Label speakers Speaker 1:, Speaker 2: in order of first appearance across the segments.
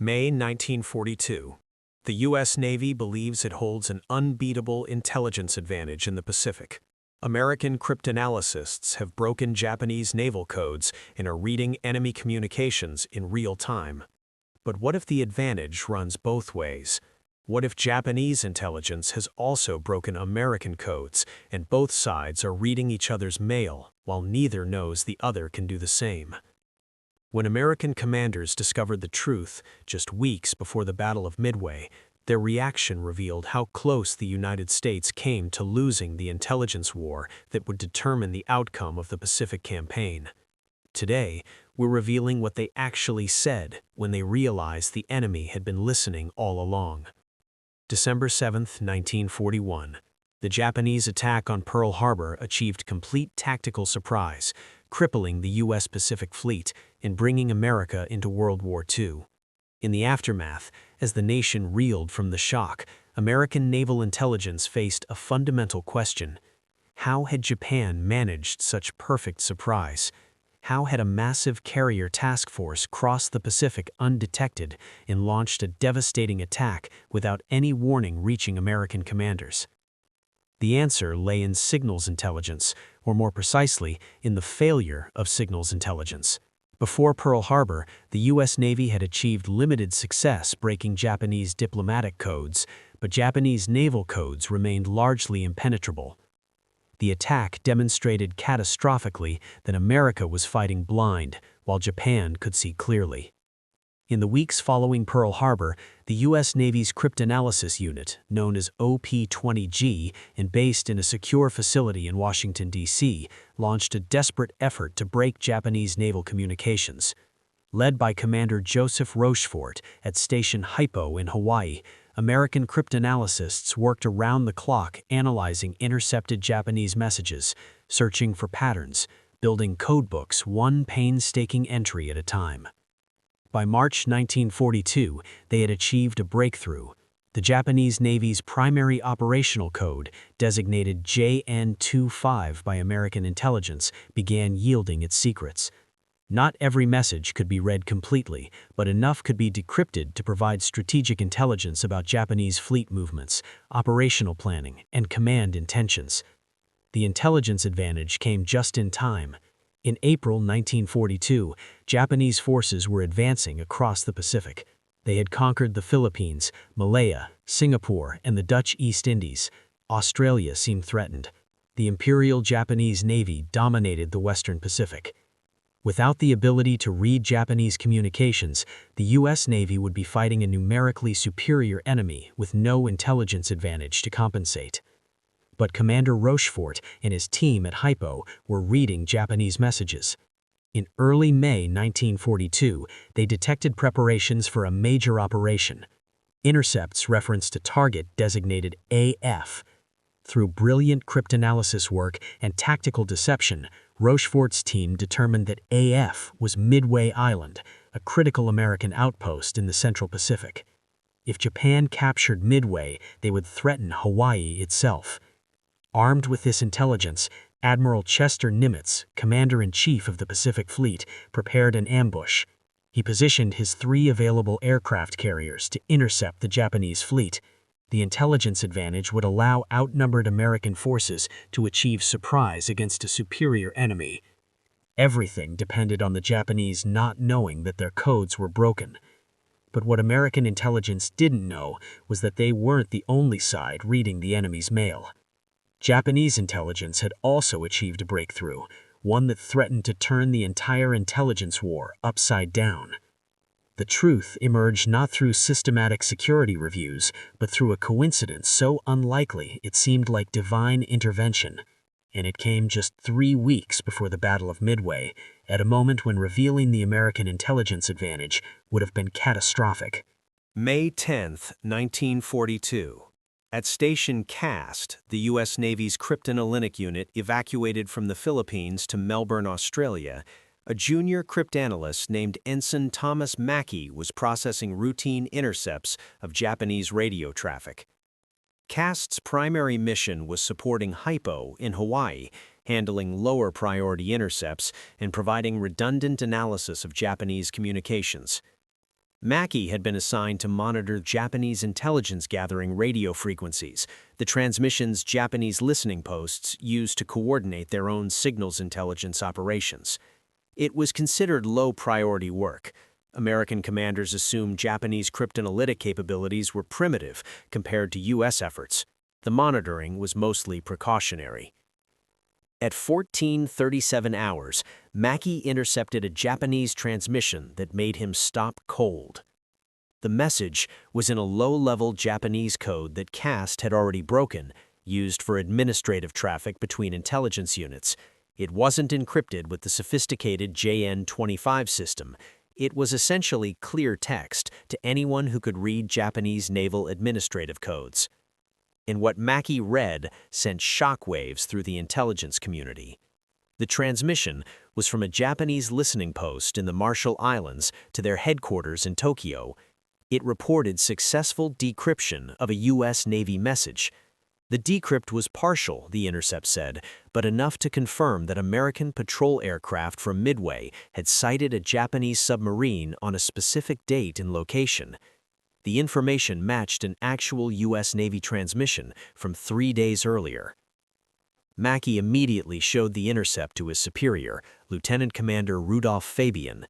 Speaker 1: May 1942. The U.S. Navy believes it holds an unbeatable intelligence advantage in the Pacific. American cryptanalysts have broken Japanese naval codes and are reading enemy communications in real time. But what if the advantage runs both ways? What if Japanese intelligence has also broken American codes and both sides are reading each other's mail while neither knows the other can do the same? When American commanders discovered the truth just weeks before the Battle of Midway, their reaction revealed how close the United States came to losing the intelligence war that would determine the outcome of the Pacific Campaign. Today, we're revealing what they actually said when they realized the enemy had been listening all along. December 7, 1941. The Japanese attack on Pearl Harbor achieved complete tactical surprise, crippling the U.S. Pacific Fleet and bringing America into World War II. In the aftermath, as the nation reeled from the shock, American naval intelligence faced a fundamental question. How had Japan managed such perfect surprise? How had a massive carrier task force crossed the Pacific undetected and launched a devastating attack without any warning reaching American commanders? The answer lay in signals intelligence, or more precisely, in the failure of signals intelligence. Before Pearl Harbor, the U.S. Navy had achieved limited success breaking Japanese diplomatic codes, but Japanese naval codes remained largely impenetrable. The attack demonstrated catastrophically that America was fighting blind, while Japan could see clearly. In the weeks following Pearl Harbor, the U.S. Navy's cryptanalysis unit, known as OP-20G and based in a secure facility in Washington, D.C., launched a desperate effort to break Japanese naval communications. Led by Commander Joseph Rochefort at Station Hypo in Hawaii, American cryptanalysts worked around the clock analyzing intercepted Japanese messages, searching for patterns, building codebooks one painstaking entry at a time. By March 1942, they had achieved a breakthrough. The Japanese Navy's primary operational code, designated JN-25 by American intelligence, began yielding its secrets. Not every message could be read completely, but enough could be decrypted to provide strategic intelligence about Japanese fleet movements, operational planning, and command intentions. The intelligence advantage came just in time. In April 1942, Japanese forces were advancing across the Pacific. They had conquered the Philippines, Malaya, Singapore, and the Dutch East Indies. Australia seemed threatened. The Imperial Japanese Navy dominated the Western Pacific. Without the ability to read Japanese communications, the U.S. Navy would be fighting a numerically superior enemy with no intelligence advantage to compensate. But Commander Rochefort and his team at Hypo were reading Japanese messages. In early May 1942, they detected preparations for a major operation. Intercepts referenced a target designated AF. Through brilliant cryptanalysis work and tactical deception, Rochefort's team determined that AF was Midway Island, a critical American outpost in the Central Pacific. If Japan captured Midway, they would threaten Hawaii itself. Armed with this intelligence, Admiral Chester Nimitz, Commander-in-Chief of the Pacific Fleet, prepared an ambush. He positioned his 3 available aircraft carriers to intercept the Japanese fleet. The intelligence advantage would allow outnumbered American forces to achieve surprise against a superior enemy. Everything depended on the Japanese not knowing that their codes were broken. But what American intelligence didn't know was that they weren't the only side reading the enemy's mail. Japanese intelligence had also achieved a breakthrough, one that threatened to turn the entire intelligence war upside down. The truth emerged not through systematic security reviews, but through a coincidence so unlikely it seemed like divine intervention. And it came just 3 weeks before the Battle of Midway, at a moment when revealing the American intelligence advantage would have been catastrophic. May 10, 1942. At Station Cast, the U.S. Navy's cryptanalytic unit evacuated from the Philippines to Melbourne, Australia. A junior cryptanalyst named Ensign Thomas Mackey was processing routine intercepts of Japanese radio traffic. Cast's primary mission was supporting Hypo in Hawaii, handling lower priority intercepts and providing redundant analysis of Japanese communications. Mackey had been assigned to monitor Japanese intelligence-gathering radio frequencies, the transmissions Japanese listening posts used to coordinate their own signals intelligence operations. It was considered low-priority work. American commanders assumed Japanese cryptanalytic capabilities were primitive compared to U.S. efforts. The monitoring was mostly precautionary. At 14:37 hours, Mackey intercepted a Japanese transmission that made him stop cold. The message was in a low-level Japanese code that CAST had already broken, used for administrative traffic between intelligence units. It wasn't encrypted with the sophisticated JN-25 system. It was essentially clear text to anyone who could read Japanese naval administrative codes. And what Mackey read sent shockwaves through the intelligence community. The transmission was from a Japanese listening post in the Marshall Islands to their headquarters in Tokyo. It reported successful decryption of a U.S. Navy message. The decrypt was partial, the intercept said, but enough to confirm that American patrol aircraft from Midway had sighted a Japanese submarine on a specific date and location. The information matched an actual U.S. Navy transmission from 3 days earlier. Mackey immediately showed the intercept to his superior, Lieutenant Commander Rudolph Fabian.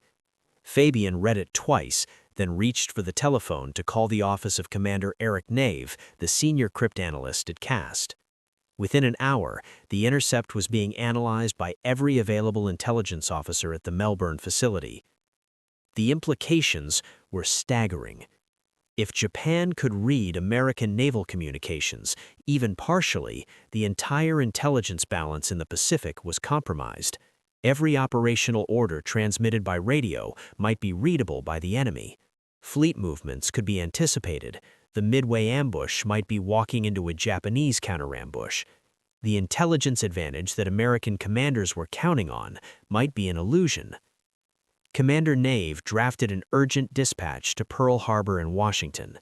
Speaker 1: Fabian read it twice, then reached for the telephone to call the office of Commander Eric Nave, the senior cryptanalyst at CAST. Within an hour, the intercept was being analyzed by every available intelligence officer at the Melbourne facility. The implications were staggering. If Japan could read American naval communications, even partially, the entire intelligence balance in the Pacific was compromised. Every operational order transmitted by radio might be readable by the enemy. Fleet movements could be anticipated. The Midway ambush might be walking into a Japanese counterambush. The intelligence advantage that American commanders were counting on might be an illusion. Commander Nave drafted an urgent dispatch to Pearl Harbor and Washington.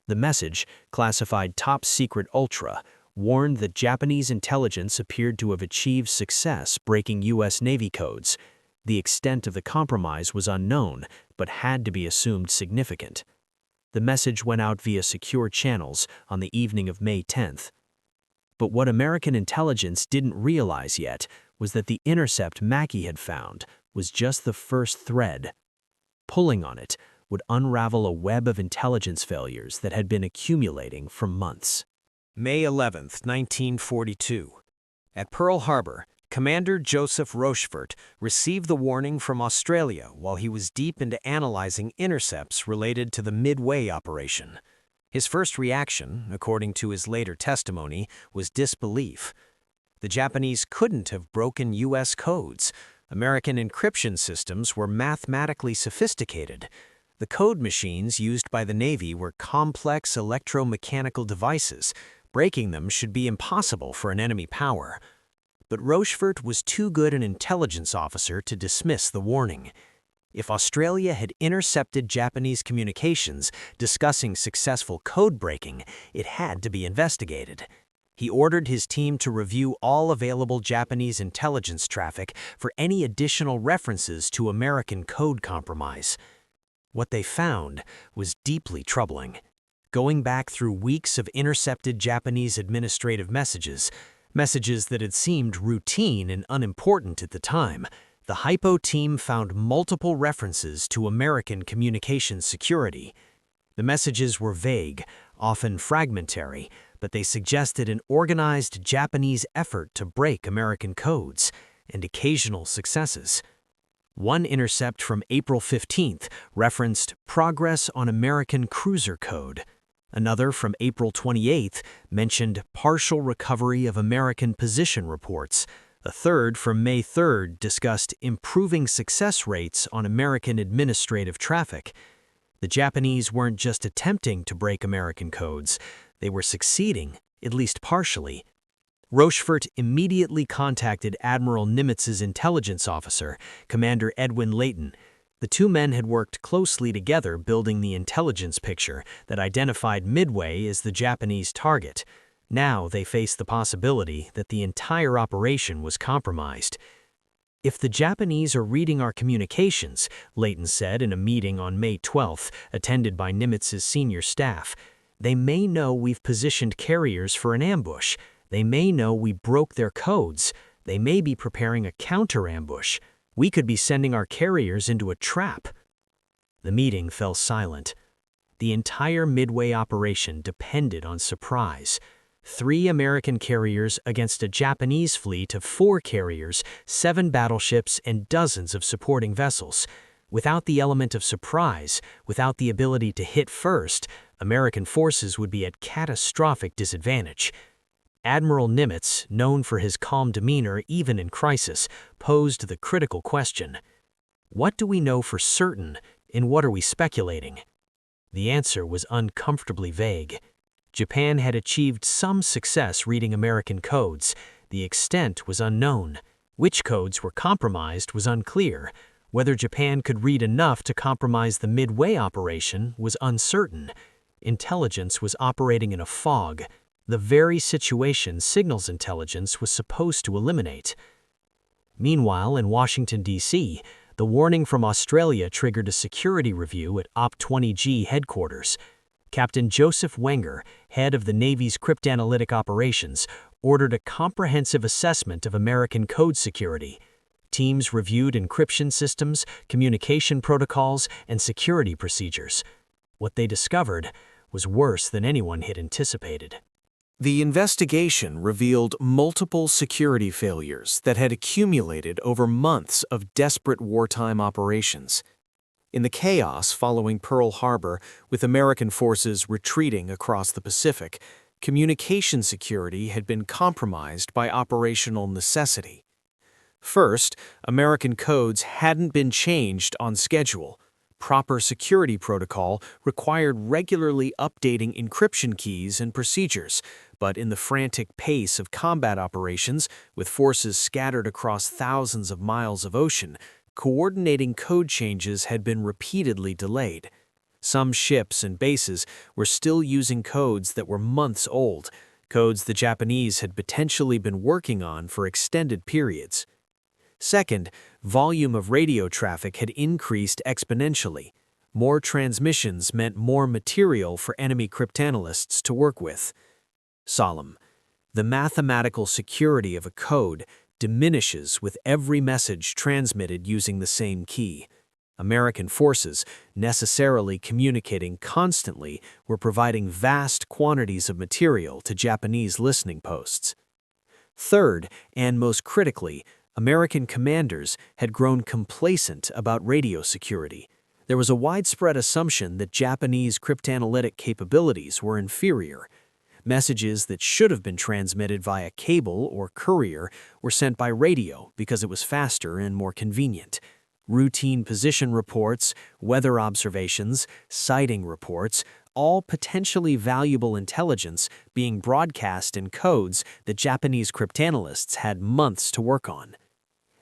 Speaker 1: The message, classified Top Secret Ultra, warned that Japanese intelligence appeared to have achieved success breaking U.S. Navy codes. The extent of the compromise was unknown, but had to be assumed significant. The message went out via secure channels on the evening of May 10th. But what American intelligence didn't realize yet was that the intercept Mackey had found was just the first thread. Pulling on it would unravel a web of intelligence failures that had been accumulating for months. May 11, 1942. At Pearl Harbor, Commander Joseph Rochefort received the warning from Australia while he was deep into analyzing intercepts related to the Midway operation. His first reaction, according to his later testimony, was disbelief. The Japanese couldn't have broken U.S. codes. American encryption systems were mathematically sophisticated. The code machines used by the Navy were complex electromechanical devices. Breaking them should be impossible for an enemy power. But Rochefort was too good an intelligence officer to dismiss the warning. If Australia had intercepted Japanese communications discussing successful code breaking, it had to be investigated. He ordered his team to review all available Japanese intelligence traffic for any additional references to American code compromise. What they found was deeply troubling. Going back through weeks of intercepted Japanese administrative messages that had seemed routine and unimportant at the time, the Hypo team found multiple references to American communications security. The messages were vague, often fragmentary, but they suggested an organized Japanese effort to break American codes, and occasional successes. One intercept from April 15th referenced progress on American cruiser code. Another from April 28th mentioned partial recovery of American position reports. A third from May 3rd discussed improving success rates on American administrative traffic. The Japanese weren't just attempting to break American codes, they were succeeding, at least partially. Rochefort immediately contacted Admiral Nimitz's intelligence officer, Commander Edwin Layton. The two men had worked closely together building the intelligence picture that identified Midway as the Japanese target. Now they faced the possibility that the entire operation was compromised. If the Japanese are reading our communications, Leighton said in a meeting on May 12, attended by Nimitz's senior staff, they may know we've positioned carriers for an ambush. They may know we broke their codes. They may be preparing a counter-ambush. We could be sending our carriers into a trap. The meeting fell silent. The entire Midway operation depended on surprise. 3 American carriers against a Japanese fleet of 4 carriers, 7 battleships, and dozens of supporting vessels. Without the element of surprise, without the ability to hit first, American forces would be at catastrophic disadvantage. Admiral Nimitz, known for his calm demeanor even in crisis, posed the critical question: what do we know for certain, and what are we speculating? The answer was uncomfortably vague. Japan had achieved some success reading American codes. The extent was unknown. Which codes were compromised was unclear. Whether Japan could read enough to compromise the Midway operation was uncertain. Intelligence was operating in a fog, the very situation signals intelligence was supposed to eliminate. Meanwhile, in Washington, D.C., the warning from Australia triggered a security review at OP-20G headquarters. Captain Joseph Wenger, head of the Navy's cryptanalytic operations, ordered a comprehensive assessment of American code security. Teams reviewed encryption systems, communication protocols, and security procedures. What they discovered was worse than anyone had anticipated. The investigation revealed multiple security failures that had accumulated over months of desperate wartime operations. In the chaos following Pearl Harbor, with American forces retreating across the Pacific, communication security had been compromised by operational necessity. First, American codes hadn't been changed on schedule. Proper security protocol required regularly updating encryption keys and procedures, but in the frantic pace of combat operations, with forces scattered across thousands of miles of ocean, coordinating code changes had been repeatedly delayed. Some ships and bases were still using codes that were months old, codes the Japanese had potentially been working on for extended periods. Second, volume of radio traffic had increased exponentially. More transmissions meant more material for enemy cryptanalysts to work with. Solemn. The mathematical security of a code diminishes with every message transmitted using the same key. American forces, necessarily communicating constantly, were providing vast quantities of material to Japanese listening posts. Third, and most critically, American commanders had grown complacent about radio security. There was a widespread assumption that Japanese cryptanalytic capabilities were inferior. Messages that should have been transmitted via cable or courier were sent by radio because it was faster and more convenient. Routine position reports, weather observations, sighting reports, all potentially valuable intelligence being broadcast in codes that Japanese cryptanalysts had months to work on.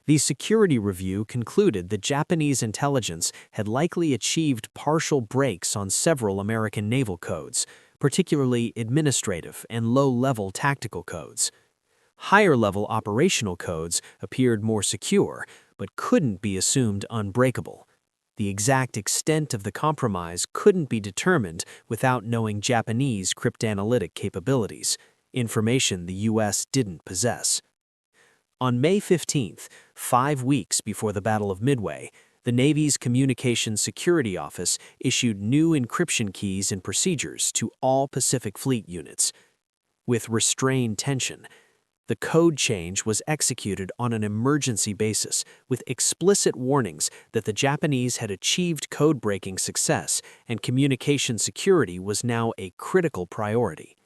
Speaker 1: The security review concluded that Japanese intelligence had likely achieved partial breaks on several American naval codes, particularly administrative and low-level tactical codes. Higher-level operational codes appeared more secure, but couldn't be assumed unbreakable. The exact extent of the compromise couldn't be determined without knowing Japanese cryptanalytic capabilities, information the U.S. didn't possess. On May 15th, 5 weeks before the Battle of Midway, the Navy's Communications Security Office issued new encryption keys and procedures to all Pacific Fleet units. With restrained tension, the code change was executed on an emergency basis, with explicit warnings that the Japanese had achieved code-breaking success and communication security was now a critical priority.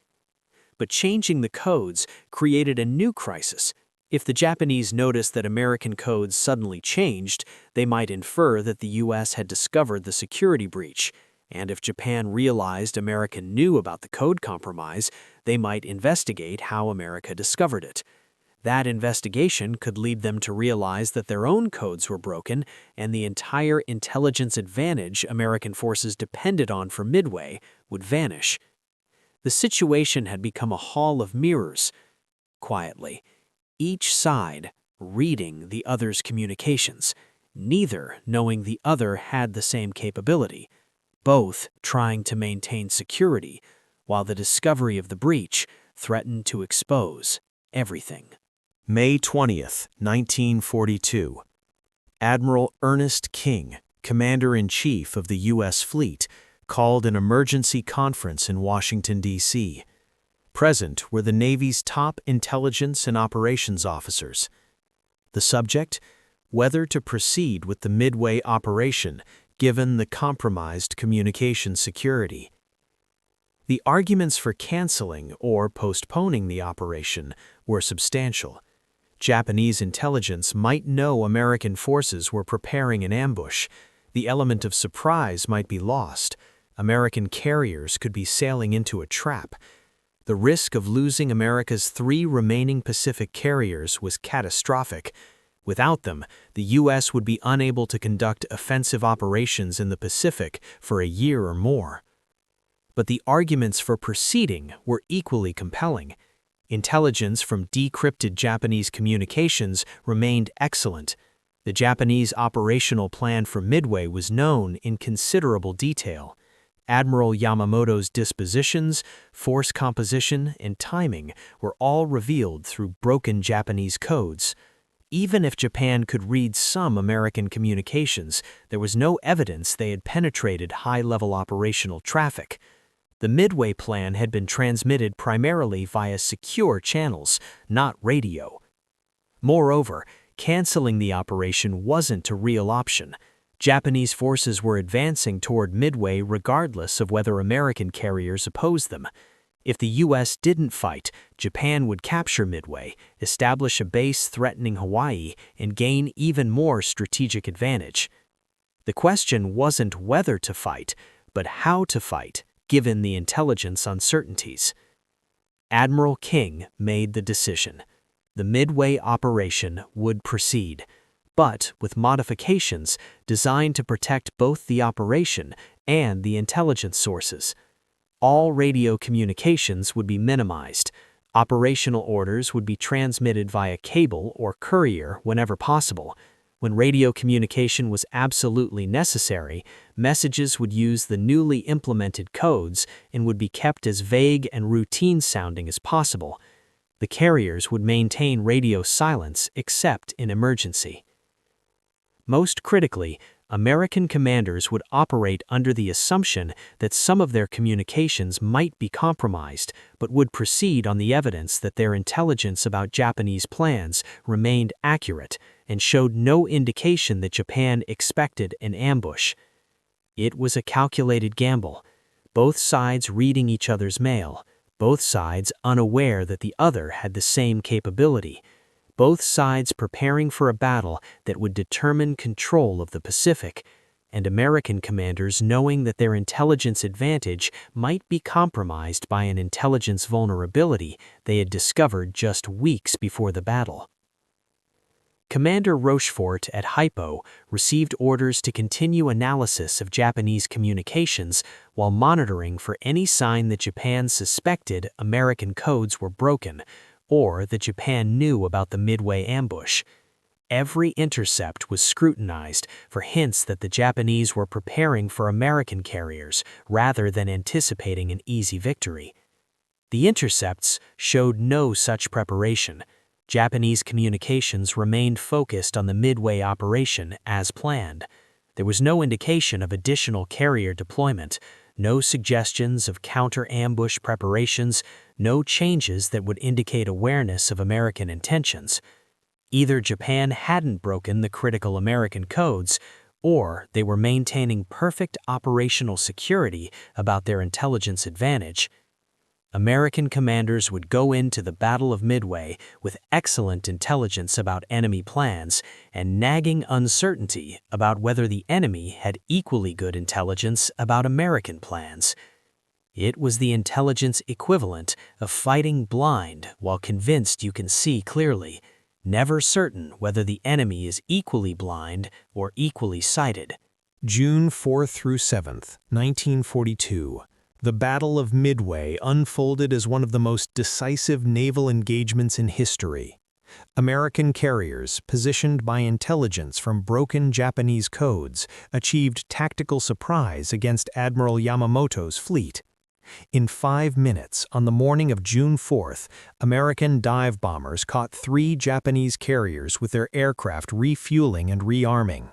Speaker 1: But changing the codes created a new crisis. If the Japanese noticed that American codes suddenly changed, they might infer that the U.S. had discovered the security breach, and if Japan realized America knew about the code compromise, they might investigate how America discovered it. That investigation could lead them to realize that their own codes were broken, and the entire intelligence advantage American forces depended on for Midway would vanish. The situation had become a hall of mirrors. Quietly, each side,
Speaker 2: reading the other's communications, neither knowing the other had the same capability, both trying to maintain security while the discovery of the breach threatened to expose everything.
Speaker 1: May 20th, 1942. Admiral Ernest King, Commander-in-Chief of the U.S. Fleet, called an emergency conference in Washington, D.C. Present were the Navy's top intelligence and operations officers. The subject? Whether to proceed with the Midway operation given the compromised communication security. The arguments for canceling or postponing the operation were substantial. Japanese intelligence might know American forces were preparing an ambush. The element of surprise might be lost. American carriers could be sailing into a trap. The risk of losing America's 3 remaining Pacific carriers was catastrophic. Without them, the U.S. would be unable to conduct offensive operations in the Pacific for a year or more. But the arguments for proceeding were equally compelling. Intelligence from decrypted Japanese communications remained excellent. The Japanese operational plan for Midway was known in considerable detail. Admiral Yamamoto's dispositions, force composition, and timing were all revealed through broken Japanese codes. Even if Japan could read some American communications, there was no evidence they had penetrated high-level operational traffic. The Midway plan had been transmitted primarily via secure channels, not radio. Moreover, canceling the operation wasn't a real option. Japanese forces were advancing toward Midway regardless of whether American carriers opposed them. If the U.S. didn't fight, Japan would capture Midway, establish a base threatening Hawaii, and gain even more strategic advantage. The question wasn't whether to fight, but how to fight, given the intelligence uncertainties. Admiral King made the decision. The Midway operation would proceed, but with modifications designed to protect both the operation and the intelligence sources. All radio communications would be minimized. Operational orders would be transmitted via cable or courier whenever possible. When radio communication was absolutely necessary, messages would use the newly implemented codes and would be kept as vague and routine-sounding as possible. The carriers would maintain radio silence except in emergency. Most critically, American commanders would operate under the assumption that some of their communications might be compromised, but would proceed on the evidence that their intelligence about Japanese plans remained accurate and showed no indication that Japan expected an ambush. It was a calculated gamble, both sides reading each other's mail, both sides unaware that the other had the same capability, both sides preparing for a battle that would determine control of the Pacific, and American commanders knowing that their intelligence advantage might be compromised by an intelligence vulnerability they had discovered just weeks before the battle. Commander Rochefort at Hypo received orders to continue analysis of Japanese communications while monitoring for any sign that Japan suspected American codes were broken, or that Japan knew about the Midway ambush. Every intercept was scrutinized for hints that the Japanese were preparing for American carriers rather than anticipating an easy victory. The intercepts showed no such preparation. Japanese communications remained focused on the Midway operation as planned. There was no indication of additional carrier deployment, no suggestions of counter-ambush preparations, no changes that would indicate awareness of American intentions. Either Japan hadn't broken the critical American codes, or they were maintaining perfect operational security about their intelligence advantage. American commanders would go into the Battle of Midway with excellent intelligence about enemy plans and nagging uncertainty about whether the enemy had equally good intelligence about American plans. It was the intelligence equivalent of fighting blind while convinced you can see clearly, never certain whether the enemy is equally blind or equally sighted. June 4 through 7th, 1942. The Battle of Midway unfolded as one of the most decisive naval engagements in history. American carriers, positioned by intelligence from broken Japanese codes, achieved tactical surprise against Admiral Yamamoto's fleet. In 5 minutes, on the morning of June 4th, American dive bombers caught 3 Japanese carriers with their aircraft refueling and rearming.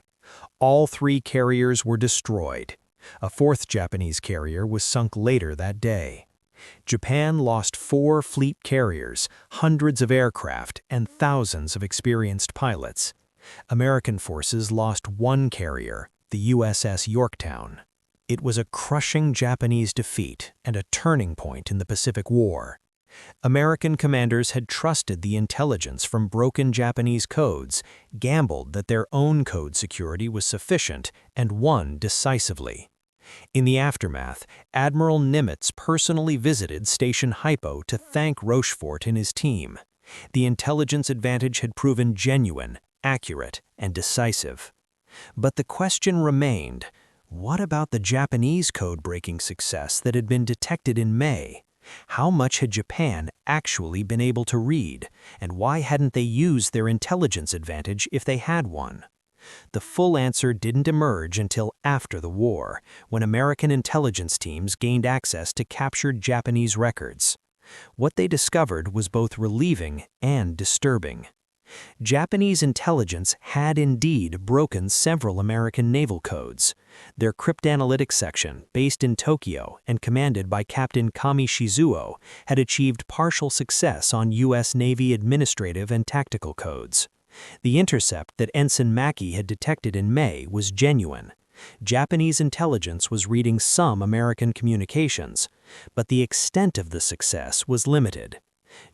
Speaker 1: All 3 carriers were destroyed. A 4th Japanese carrier was sunk later that day. Japan lost 4 fleet carriers, hundreds of aircraft, and thousands of experienced pilots. American forces lost 1 carrier, the USS Yorktown. It was a crushing Japanese defeat and a turning point in the Pacific War. American commanders had trusted the intelligence from broken Japanese codes, gambled that their own code security was sufficient, and won decisively. In the aftermath, Admiral Nimitz personally visited Station Hypo to thank Rochefort and his team. The intelligence advantage had proven genuine, accurate, and decisive. But the question remained, what about the Japanese code-breaking success that had been detected in May? How much had Japan actually been able to read, and why hadn't they used their intelligence advantage if they had one? The full answer didn't emerge until after the war, when American intelligence teams gained access to captured Japanese records. What they discovered was both relieving and disturbing. Japanese intelligence had indeed broken several American naval codes. Their cryptanalytics section, based in Tokyo and commanded by Captain Kami Shizuo, had achieved partial success on U.S. Navy administrative and tactical codes. The intercept that Ensign Mackey had detected in May was genuine. Japanese intelligence was reading some American communications, but the extent of the success was limited.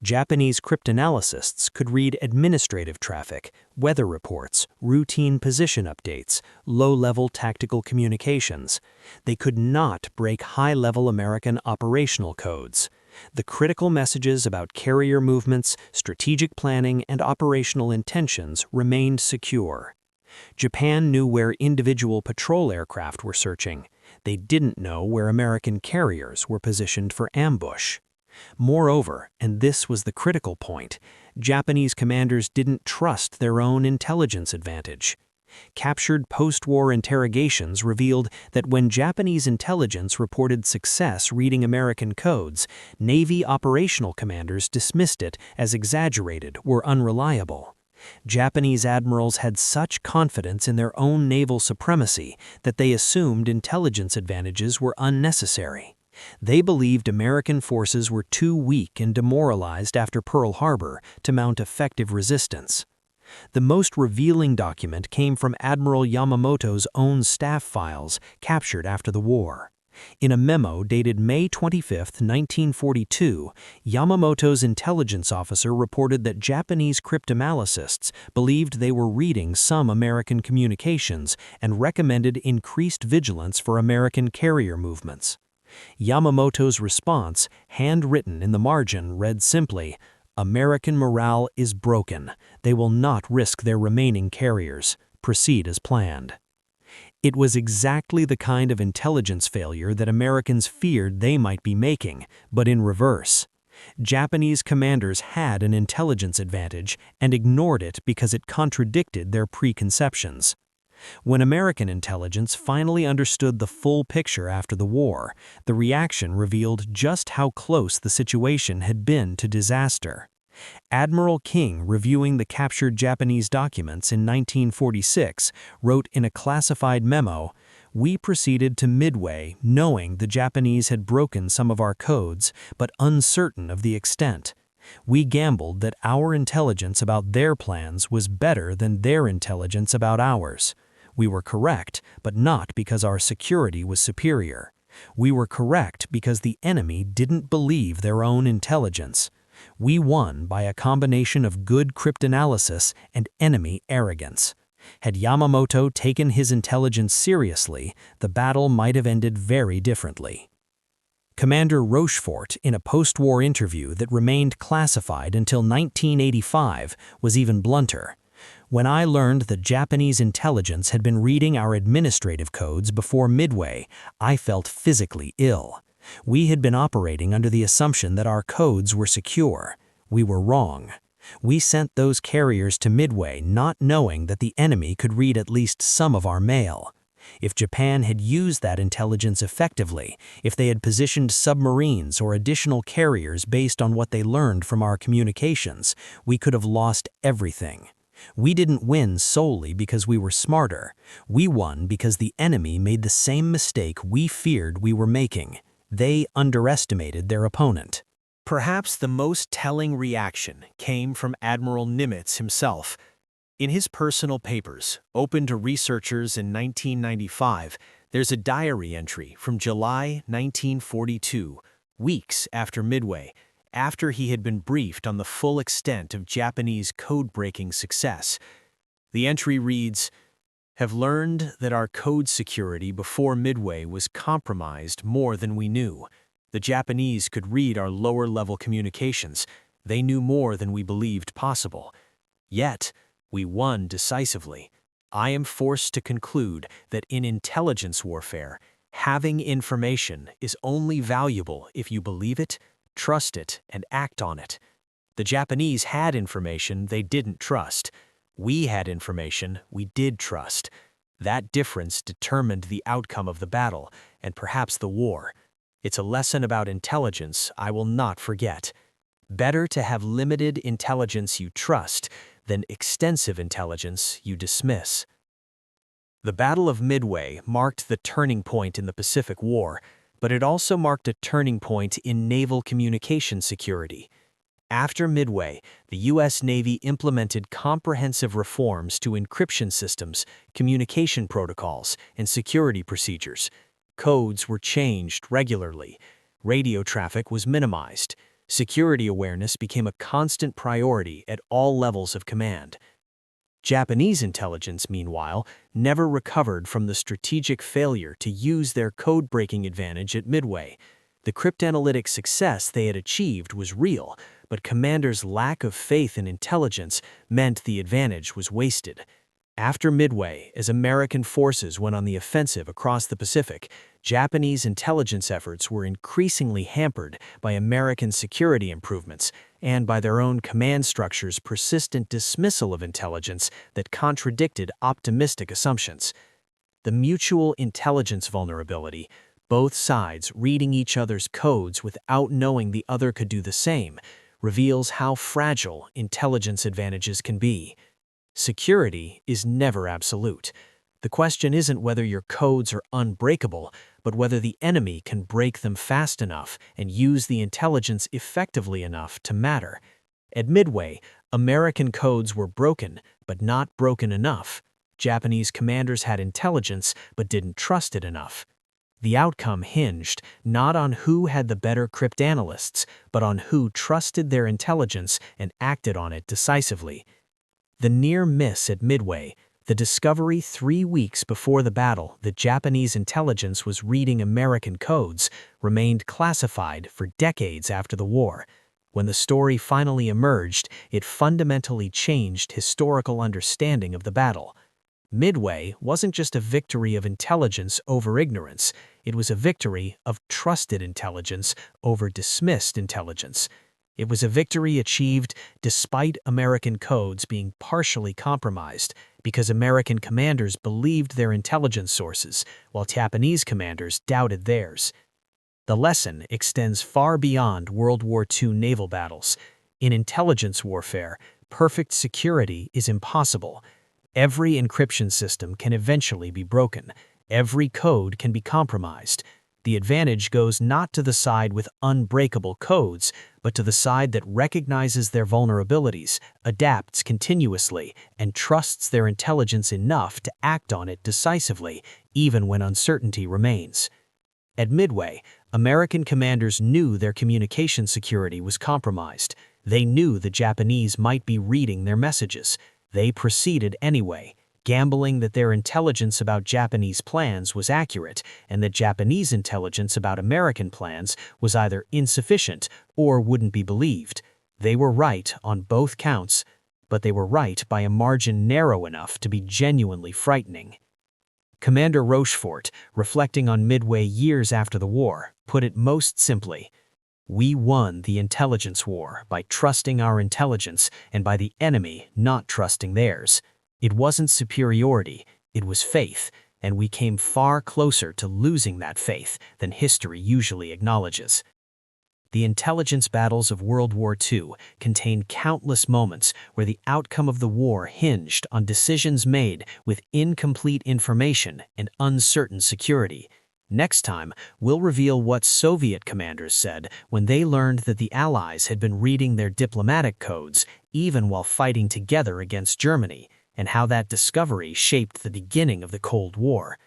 Speaker 1: Japanese cryptanalysts could read administrative traffic, weather reports, routine position updates, low-level tactical communications. They could not break high-level American operational codes. The critical messages about carrier movements, strategic planning, and operational intentions remained secure. Japan knew where individual patrol aircraft were searching. They didn't know where American carriers were positioned for ambush. Moreover, and this was the critical point, Japanese commanders didn't trust their own intelligence advantage. Captured post-war interrogations revealed that when Japanese intelligence reported success reading American codes, Navy operational commanders dismissed it as exaggerated or unreliable. Japanese admirals had such confidence in their own naval supremacy that they assumed intelligence advantages were unnecessary. They believed American forces were too weak and demoralized after Pearl Harbor to mount effective resistance. The most revealing document came from Admiral Yamamoto's own staff files captured after the war. In a memo dated May 25, 1942, Yamamoto's intelligence officer reported that Japanese cryptanalysts believed they were reading some American communications and recommended increased vigilance for American carrier movements. Yamamoto's response, handwritten in the margin, read simply, "American morale is broken. They will not risk their remaining carriers. Proceed as planned." It was exactly the kind of intelligence failure that Americans feared they might be making, but in reverse. Japanese commanders had an intelligence advantage and ignored it because it contradicted their preconceptions. When American intelligence finally understood the full picture after the war, the reaction revealed just how close the situation had been to disaster. Admiral King, reviewing the captured Japanese documents in 1946, wrote in a classified memo, "We proceeded to Midway knowing the Japanese had broken some of our codes, but uncertain of the extent. We gambled that our intelligence about their plans was better than their intelligence about ours. We were correct, but not because our security was superior. We were correct because the enemy didn't believe their own intelligence. We won by a combination of good cryptanalysis and enemy arrogance. Had Yamamoto taken his intelligence seriously, the battle might have ended very differently." Commander Rochefort, in a post-war interview that remained classified until 1985, was even blunter. "When I learned that Japanese intelligence had been reading our administrative codes before Midway, I felt physically ill. We had been operating under the assumption that our codes were secure. We were wrong.
Speaker 2: We sent those carriers to Midway not knowing that the enemy could read at least some of our mail. If Japan had used that intelligence effectively, if they had positioned submarines or additional carriers based on what they learned from our communications, we could have lost everything. We didn't win solely because we were smarter. We won because the enemy made the same mistake we feared we were making. They underestimated their opponent.
Speaker 1: Perhaps the most telling reaction came from Admiral Nimitz himself. In his personal papers, open to researchers in 1995, there's a diary entry from July 1942, weeks after Midway, after he had been briefed on the full extent of Japanese code-breaking success. The entry reads, "Have learned that our code security before Midway was compromised more than we knew. The Japanese could read our lower-level communications. They knew more than we believed possible. Yet, we won decisively. I am forced to conclude that in intelligence warfare, having information is only valuable if you believe it, trust it, and act on it. The Japanese had information they didn't trust. We had information we did trust. That difference determined the outcome of the battle, and perhaps the war. It's a lesson about intelligence I will not forget. Better to have limited intelligence you trust than extensive intelligence you dismiss." The Battle of Midway marked the turning point in the Pacific War, but it also marked a turning point in naval communication security. After Midway, the U.S. Navy implemented comprehensive reforms to encryption systems, communication protocols, and security procedures. Codes were changed regularly. Radio traffic was minimized. Security awareness became a constant priority at all levels of command. Japanese intelligence, meanwhile, never recovered from the strategic failure to use their code-breaking advantage at Midway. The cryptanalytic success they had achieved was real, but commanders' lack of faith in intelligence meant the advantage was wasted. After Midway, as American forces went on the offensive across the Pacific, Japanese intelligence efforts were increasingly hampered by American security improvements and by their own command structure's persistent dismissal of intelligence that contradicted optimistic assumptions. The mutual intelligence vulnerability, both sides reading each other's codes without knowing the other could do the same, reveals how fragile intelligence advantages can be. Security is never absolute. The question isn't whether your codes are unbreakable, but whether the enemy can break them fast enough and use the intelligence effectively enough to matter. At Midway, American codes were broken, but not broken enough. Japanese commanders had intelligence, but didn't trust it enough. The outcome hinged not on who had the better cryptanalysts, but on who trusted their intelligence and acted on it decisively. The near miss at Midway, the discovery 3 weeks before the battle that Japanese intelligence was reading American codes, remained classified for decades after the war. When the story finally emerged, it fundamentally changed historical understanding of the battle. Midway wasn't just a victory of intelligence over ignorance, it was a victory of trusted intelligence over dismissed intelligence. It was a victory achieved despite American codes being partially compromised, because American commanders believed their intelligence sources, while Japanese commanders doubted theirs. The lesson extends far beyond World War II naval battles. In intelligence warfare, perfect security is impossible. Every encryption system can eventually be broken. Every code can be compromised. The advantage goes not to the side with unbreakable codes, but to the side that recognizes their vulnerabilities, adapts continuously, and trusts their intelligence enough to act on it decisively, even when uncertainty remains. At Midway, American commanders knew their communication security was compromised. They knew the Japanese might be reading their messages. They proceeded anyway, gambling that their intelligence about Japanese plans was accurate and that Japanese intelligence about American plans was either insufficient or wouldn't be believed. They were right on both counts, but they were right by a margin narrow enough to be genuinely frightening. Commander Rochefort, reflecting on Midway years after the war, put it most simply:
Speaker 2: We won the intelligence war by trusting our intelligence and by the enemy not trusting theirs. It wasn't superiority, it was faith, and we came far closer to losing that faith than history usually acknowledges. The intelligence battles of World War II contain countless moments where the outcome of the war hinged on decisions made with incomplete information and uncertain security. Next time, we'll reveal what Soviet commanders said when they learned that the Allies had been reading their diplomatic codes even while fighting together against Germany, and how that discovery shaped the beginning of the Cold War.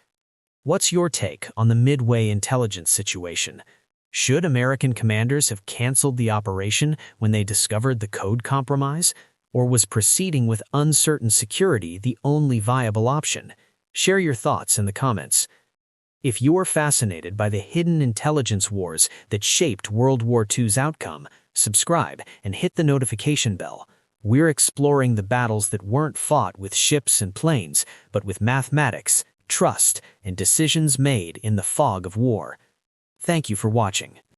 Speaker 2: What's your take on the Midway intelligence situation? Should American commanders have canceled the operation when they discovered the code compromise? Or was proceeding with uncertain security the only viable option? Share your thoughts in the comments. If you're fascinated by the hidden intelligence wars that shaped World War II's outcome, subscribe and hit the notification bell. We're exploring the battles that weren't fought with ships and planes, but with mathematics, trust, and decisions made in the fog of war. Thank you for watching.